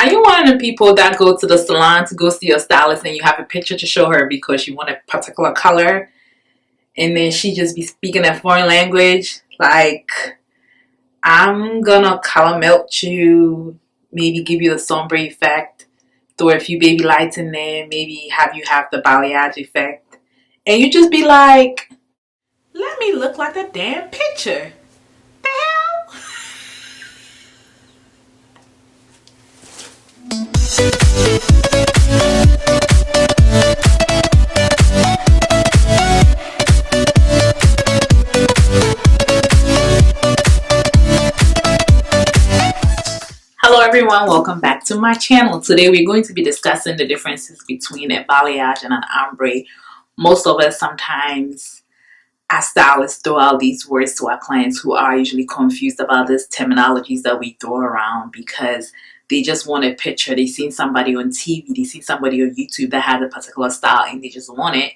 Are you one of the people that go to the salon to go see your stylist and you have a picture to show her because you want a particular color, and then she just be speaking a foreign language? Like, I'm gonna color melt you, maybe give you the sombre effect, throw a few baby lights in there, maybe have you have the balayage effect, and you just be like, let me look like a damn picture. The hell? Hello everyone, welcome back to my channel. Today we're going to be discussing the differences between a balayage and an ombre. Most of us sometimes as stylists throw out these words to our clients who are usually confused about these terminologies that we throw around because they just want a picture. They've seen somebody on TV, they've seen somebody on YouTube that has a particular style and they just want it.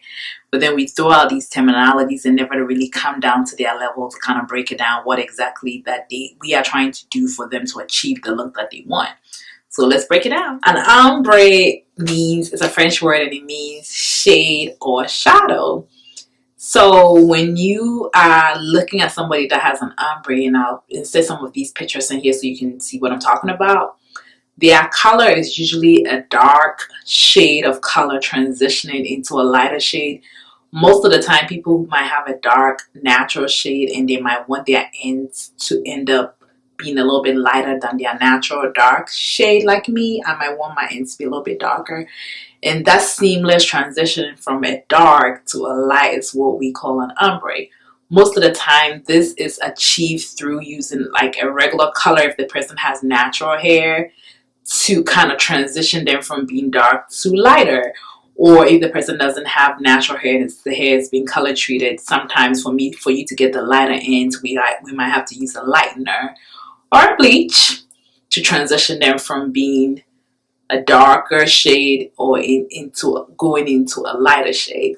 But then we throw out these terminologies and never really come down to their level to kind of break it down what exactly that we are trying to do for them to achieve the look that they want. So let's break it down. An ombre means, it's a French word and it means shade or shadow. So when you are looking at somebody that has an ombre, and I'll insert some of these pictures in here so you can see what I'm talking about. Their color is usually a dark shade of color transitioning into a lighter shade. Most of the time people might have a dark natural shade and they might want their ends to end up being a little bit lighter than their natural dark shade. Like me, I might want my ends to be a little bit darker. And that seamless transition from a dark to a light is what we call an ombre. Most of the time this is achieved through using like a regular color if the person has natural hair, to kind of transition them from being dark to lighter. Or if the person doesn't have natural hair and the hair is being color treated, sometimes for you to get the lighter ends, we might have to use a lightener or a bleach to transition them from being a darker shade or going into a lighter shade.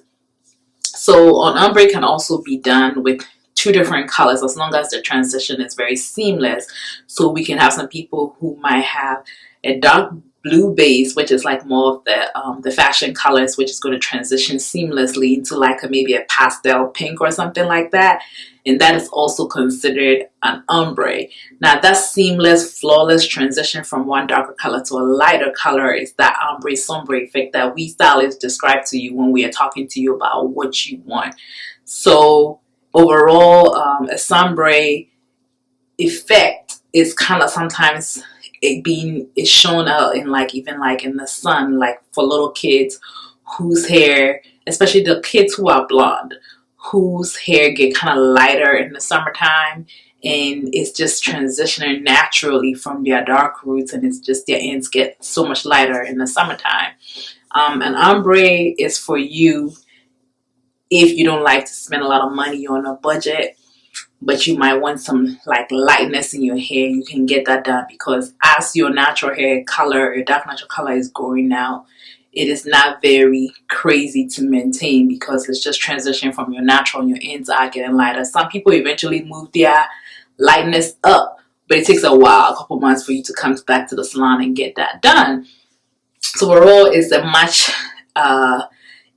So an ombre can also be done with two different colors as long as the transition is very seamless. So we can have some people who might have a dark blue base, which is like more of the fashion colors, which is going to transition seamlessly into like maybe a pastel pink or something like that, and that is also considered an ombre. Now that seamless, flawless transition from one darker color to a lighter color is that ombre sombre effect that we stylists describe to you when we are talking to you about what you want. So overall, a sombre effect is kind of sometimes it's shown out in like even like in the sun, like for little kids whose hair, especially the kids who are blonde, whose hair get kind of lighter in the summertime, and it's just transitioning naturally from their dark roots, and it's just their ends get so much lighter in the summertime. An ombre is for you if you don't like to spend a lot of money on a budget, but you might want some like lightness in your hair. You can get that done because as your natural hair color, your dark natural color is growing out, it is not very crazy to maintain because it's just transition from your natural and your ends are getting lighter. Some people eventually move their lightness up, but it takes a while, a couple months for you to come back to the salon and get that done. So overall, it's a much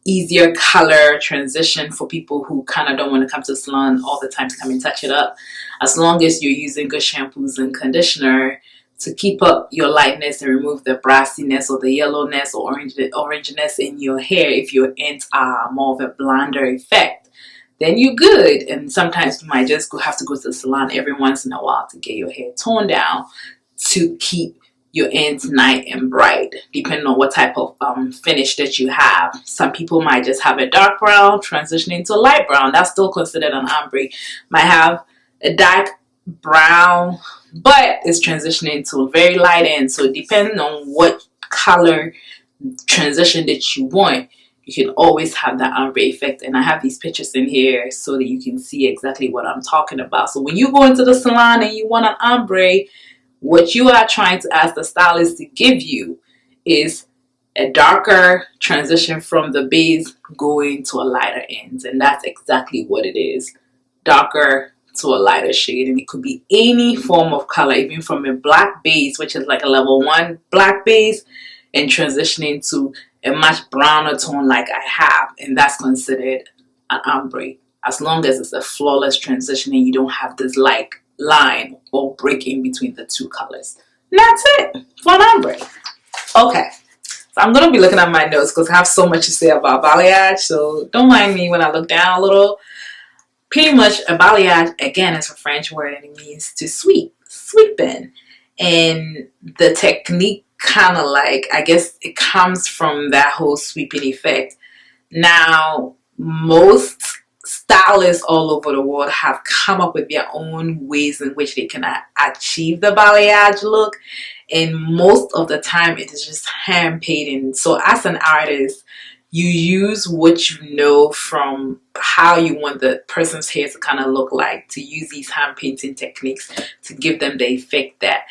easier color transition for people who kind of don't want to come to the salon all the time to come and touch it up, as long as you're using good shampoos and conditioner to keep up your lightness and remove the brassiness or the yellowness or orangeness in your hair. If your ends are more of a blonder effect, then you're good. And sometimes you might just have to go to the salon every once in a while to get your hair toned down to keep your ends nice and bright, depending on what type of finish that you have. Some people might just have a dark brown transitioning to a light brown. That's still considered an ombre. Might have a dark brown, but it's transitioning to a very light end. So depending on what color transition that you want, you can always have that ombre effect. And I have these pictures in here so that you can see exactly what I'm talking about. So when you go into the salon and you want an ombre, what you are trying to ask the stylist to give you is a darker transition from the base going to a lighter end. And that's exactly what it is. Darker to a lighter shade, and it could be any form of color, even from a black base, which is like a level 1 black base, and transitioning to a much browner tone like I have, and that's considered an ombre, as long as it's a flawless transition and you don't have this like line or break in between the two colors. And that's it for an ombre. Okay, so I'm going to be looking at my notes because I have so much to say about balayage, so don't mind me when I look down a little. Pretty much a balayage, again, is a French word and it means to sweep in. And the technique kind of like, I guess it comes from that whole sweeping effect. Now, most stylists all over the world have come up with their own ways in which they can achieve the balayage look. And most of the time it is just hand painting. So as an artist, you use what you know from how you want the person's hair to kind of look like, to use these hand painting techniques to give them the effect that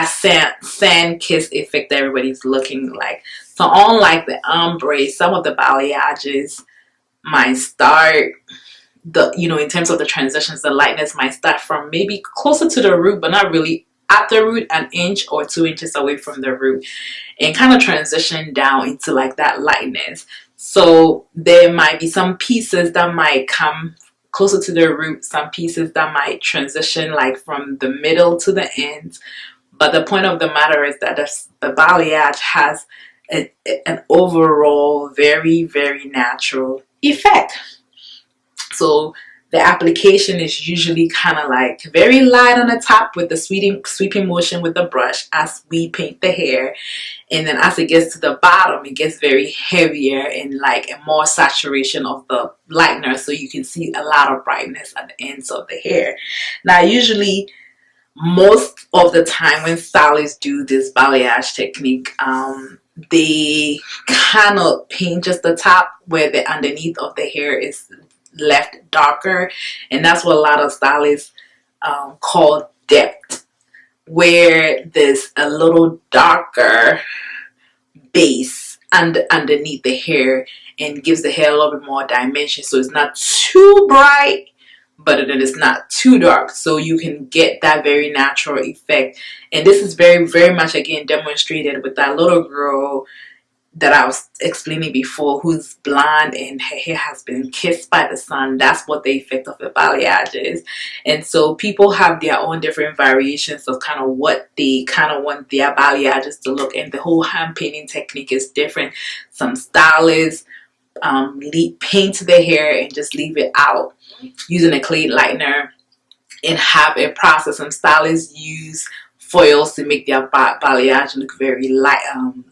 sand kiss effect that everybody's looking like. So unlike the ombre, some of the balayages might start in terms of the transitions, the lightness might start from maybe closer to the root, but not really at the root, an inch or 2 inches away from the root, and kind of transition down into like that lightness. So there might be some pieces that might come closer to the root, some pieces that might transition like from the middle to the end. But the point of the matter is that the balayage has an overall very, very natural effect. So the application is usually kind of like very light on the top with the sweeping motion with the brush as we paint the hair. And then as it gets to the bottom, it gets very heavier and like a more saturation of the lightener. So you can see a lot of brightness at the ends of the hair. Now, usually, most of the time when stylists do this balayage technique, they kind of paint just the top where the underneath of the hair is left darker, and that's what a lot of stylists call depth, where there's a little darker base underneath the hair and gives the hair a little bit more dimension, so it's not too bright but it is not too dark, so you can get that very natural effect. And this is very, very much again demonstrated with that little girl that I was explaining before, who's blonde and her hair has been kissed by the sun. That's what the effect of the balayage is. And so people have their own different variations of kind of what they kind of want their balayages to look, and the whole hand painting technique is different. Some stylists paint their hair and just leave it out using a clay lightener and have a process. Some stylists use foils to make their balayage look very light,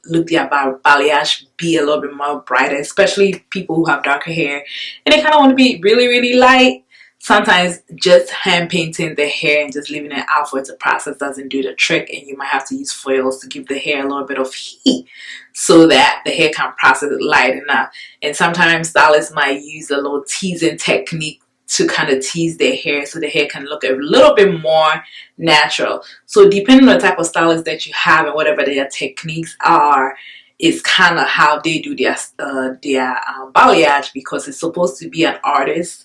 look their balayage be a little bit more brighter, especially people who have darker hair and they kind of want to be really, really light. Sometimes just hand painting the hair and just leaving it out for it to process doesn't do the trick, and you might have to use foils to give the hair a little bit of heat so that the hair can process it light enough. And sometimes stylists might use a little teasing technique to kind of tease their hair so the hair can look a little bit more natural. So depending on the type of stylist that you have and whatever their techniques are, is kind of how they do their balayage, because it's supposed to be an artist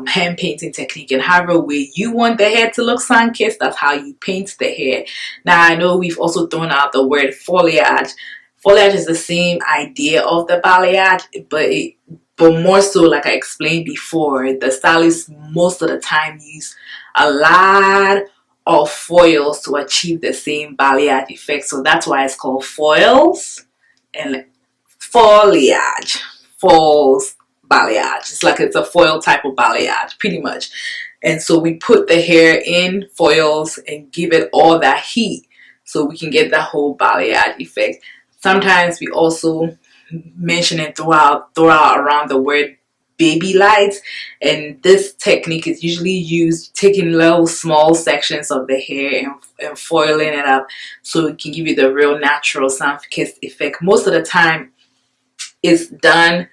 hand painting technique, and however way you want the hair to look sun-kissed, that's how you paint the hair. Now I know we've also thrown out the word foliage. Foliage is the same idea of the balayage, but more so, like I explained before, the stylists most of the time use a lot of foils to achieve the same balayage effect. So that's why it's called foils and foliage. Falls balayage. It's like it's a foil type of balayage, pretty much. And so we put the hair in foils and give it all that heat so we can get that whole balayage effect. Sometimes we also mention and throw out around the word baby lights, and this technique is usually used taking little small sections of the hair and foiling it up so it can give you the real natural sun-kissed effect. Most of the time it's done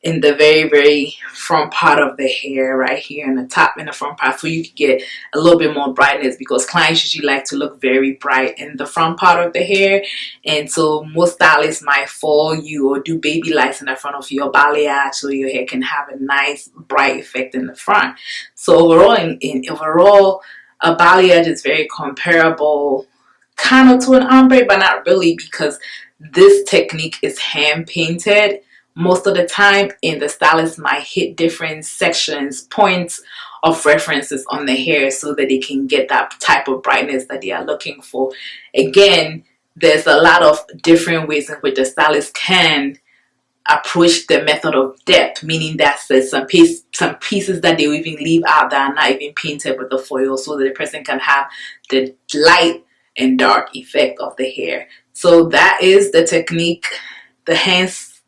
in the very front part of the hair, right here in the top and the front part, so you can get a little bit more brightness, because clients usually like to look very bright in the front part of the hair. And so most stylists might foil you or do baby lights in the front of your balayage so your hair can have a nice bright effect in the front. So overall, overall, a balayage is very comparable kind of to an ombre, but not really, because this technique is hand painted most of the time, and the stylist might hit different sections, points of references on the hair so that they can get that type of brightness that they are looking for. Again, there's a lot of different ways in which the stylist can approach the method of depth, meaning that there's some pieces that they will even leave out that are not even painted with the foil, so that the person can have the light and dark effect of the hair. So that is the technique,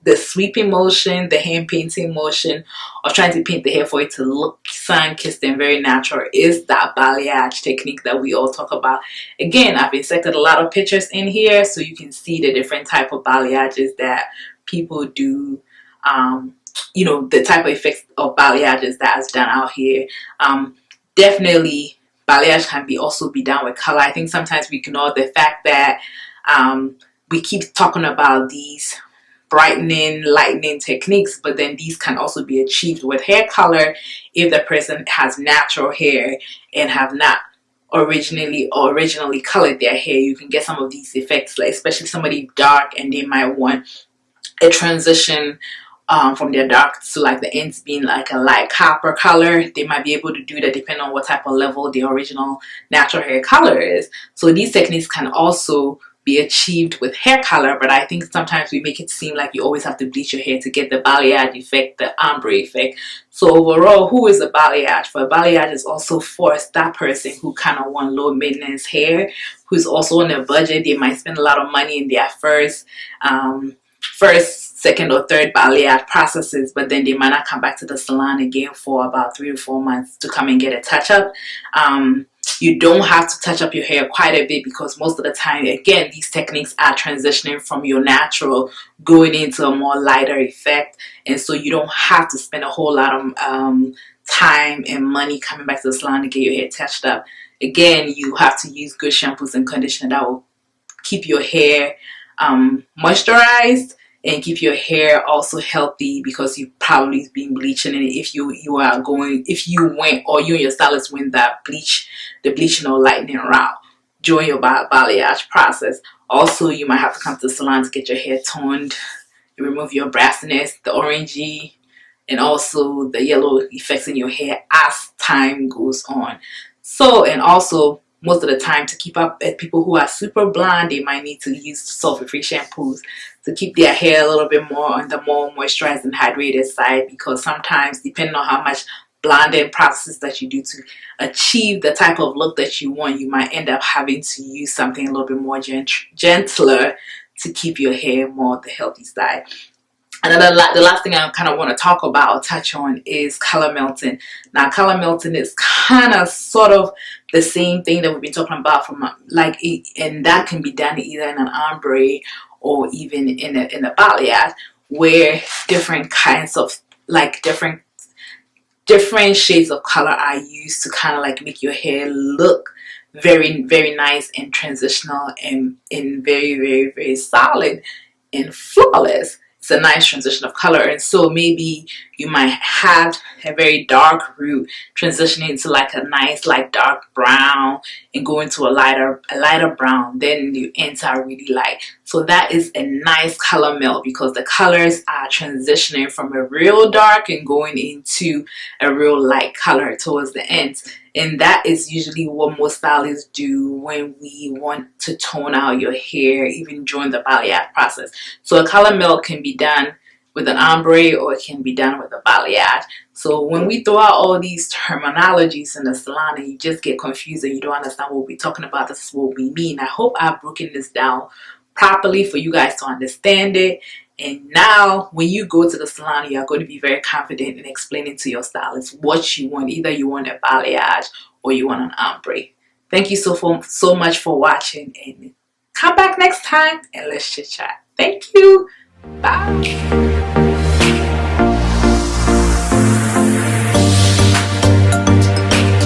the sweeping motion, the hand painting motion of trying to paint the hair for it to look sun-kissed and very natural, is that balayage technique that we all talk about. Again, I've inserted a lot of pictures in here so you can see the different type of balayages that people do, you know, the type of effects of balayages that is done out here. Definitely balayage can also be done with color. I think sometimes we ignore the fact that we keep talking about these brightening, lightening techniques, but then these can also be achieved with hair color if the person has natural hair and have not originally colored their hair. You can get some of these effects, like especially somebody dark and they might want a transition from their dark to like the ends being like a light copper color. They might be able to do that depending on what type of level the original natural hair color is. So these techniques can also be achieved with hair color, but I think sometimes we make it seem like you always have to bleach your hair to get the balayage effect, the ombre effect. So overall, who is a balayage for? A balayage is also for that person who kind of want low maintenance hair, who's also on a budget. They might spend a lot of money in their first, second or third balayage processes, but then they might not come back to the salon again for about 3 to 4 months to come and get a touch up. You don't have to touch up your hair quite a bit, because most of the time, again, these techniques are transitioning from your natural going into a more lighter effect, and so you don't have to spend a whole lot of time and money coming back to the salon to get your hair touched up. Again, you have to use good shampoos and conditioner that will keep your hair moisturized and keep your hair also healthy, because you've probably been bleaching. And if you went, or you and your stylist went that the bleaching or lightening route during your balayage process, also you might have to come to the salon to get your hair toned, remove your brassiness, the orangey, and also the yellow effects in your hair as time goes on. So, and also most of the time, to keep up with people who are super blonde, they might need to use sulfur-free shampoos to keep their hair a little bit more on the more moisturized and hydrated side, because sometimes, depending on how much blonding process that you do to achieve the type of look that you want, you might end up having to use something a little bit more gentler to keep your hair more the healthy side. And then the last thing I kind of want to talk about or touch on is color melting. Now, color melting is kind of sort of the same thing that we've been talking about and that can be done either in an ombre or even in a balayage, where different kinds of different shades of color are used to kind of like make your hair look very, very nice and transitional and very solid and flawless. It's a nice transition of color. And so maybe you might have a very dark root transitioning into like a nice like dark brown and go into a lighter brown, then you enter really light. So that is a nice color melt, because the colors are transitioning from a real dark and going into a real light color towards the end. And that is usually what most stylists do when we want to tone out your hair, even during the balayage process. So a color melt can be done with an ombre, or it can be done with a balayage. So when we throw out all these terminologies in the salon and you just get confused and you don't understand what we're talking about, this is what we mean. I hope I've broken this down properly for you guys to understand it. And now when you go to the salon, you are going to be very confident in explaining to your stylist what you want. Either you want a balayage or you want an ombre. Thank you so much for watching, and come back next time and let's chit chat. Thank you. Bye.